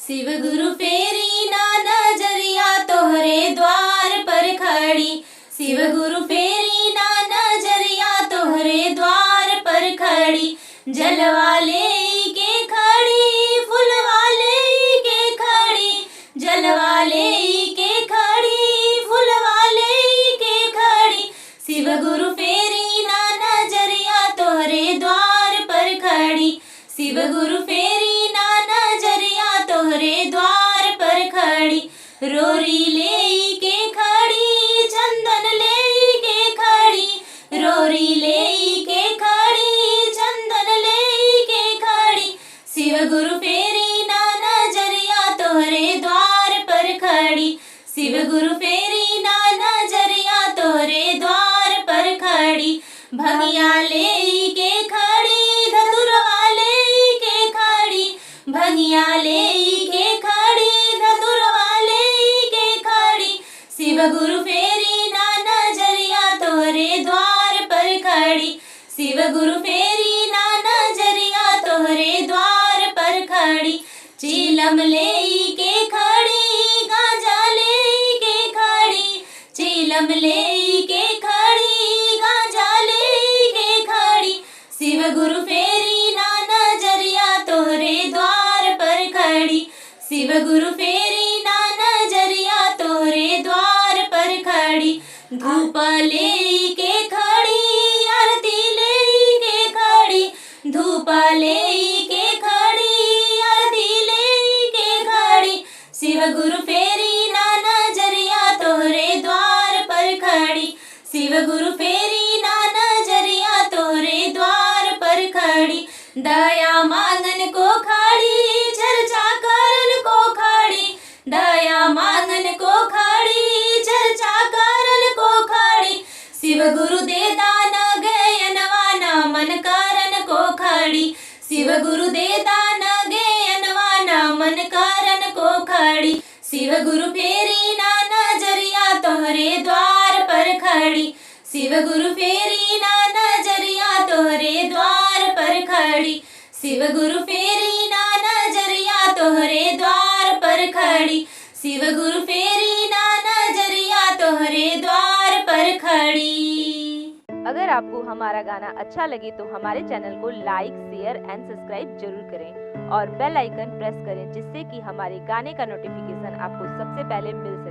शिव गुरु फेरी ना नजरिया तोहरे द्वार पर खड़ी। शिव गुरु फेरी ना नजरिया तोहरे द्वार पर खड़ी। जल वाले के खड़ी, फूल वाले के खड़ी। जल वाले के खड़ी, फूल वाले के खड़ी। शिव गुरु फेरी ना नजरिया तोहरे द्वार पर खड़ी। शिव गुरु फेरी ना नजरिया तोहरे द्वार पर खड़ी। रोरी ले के खड़ी, चंदन ले के खड़ी। रोरी ले के खड़ी, चंदन ले के खड़ी। शिव गुरु फेरी ना नजरिया तोहरे द्वार पर खड़ी। शिव गुरु फेरी ना नजरिया तोहरे द्वार पर खड़ी। भगिया ले के खड़ी, धतुरवा ले के खड़ी। भगिया ले के खड़ी, धतुरवा ले के खड़ी। शिव गुरु फेरी ना नजरिया तोहरे द्वार पर खड़ी। शिव गुरु फेरी ना नजरिया तोहरे द्वार पर खड़ी। चीलम ले के खड़ी, गांजा ले के खड़ी। चीलम ले के खड़ी, गांजा ले के खड़ी। शिव गुरु फेरी ना नजरिया तोहरे द्वार पर खड़ी। शिव गुरु फेरी ना नजरिया तोहरे द्वार पर खड़ी। धूप ले के खड़ी, आरती ले के खड़ी। धूप ले के खड़ी, आरती ले के खड़ी। शिव गुरु फेरी ना नजरिया तोहरे द्वार पर खड़ी। शिव गुरु फेरी ना नजरिया तोहरे द्वार पर खड़ी। दया मांगन को खड़ी, चर्चा करन को खड़ी। दया मांगन को खड़ी, चर्चा करन को खड़ी। शिव गुरु दे दान गयनवाना मन करन को खड़ी। शिव गुरु दे दान गयनवाना मन करन को खड़ी। शिव गुरु फेरी ना नजरिया तोहरे द्वार पर खड़ी। शिव गुरु फेरी ना नजरिया तोहरे द्वार पर खड़ी। शिव गुरु फेरी ना नजरिया तोहरे द्वार पर खड़ी। शिव गुरु फेरी ना नजरिया तोहरे द्वार पर खड़ी। अगर आपको हमारा गाना अच्छा लगे तो हमारे चैनल को लाइक, शेयर एंड सब्सक्राइब जरूर करें और बेल आइकन प्रेस करें, जिससे कि हमारे गाने का नोटिफिकेशन आपको सबसे पहले मिल सके।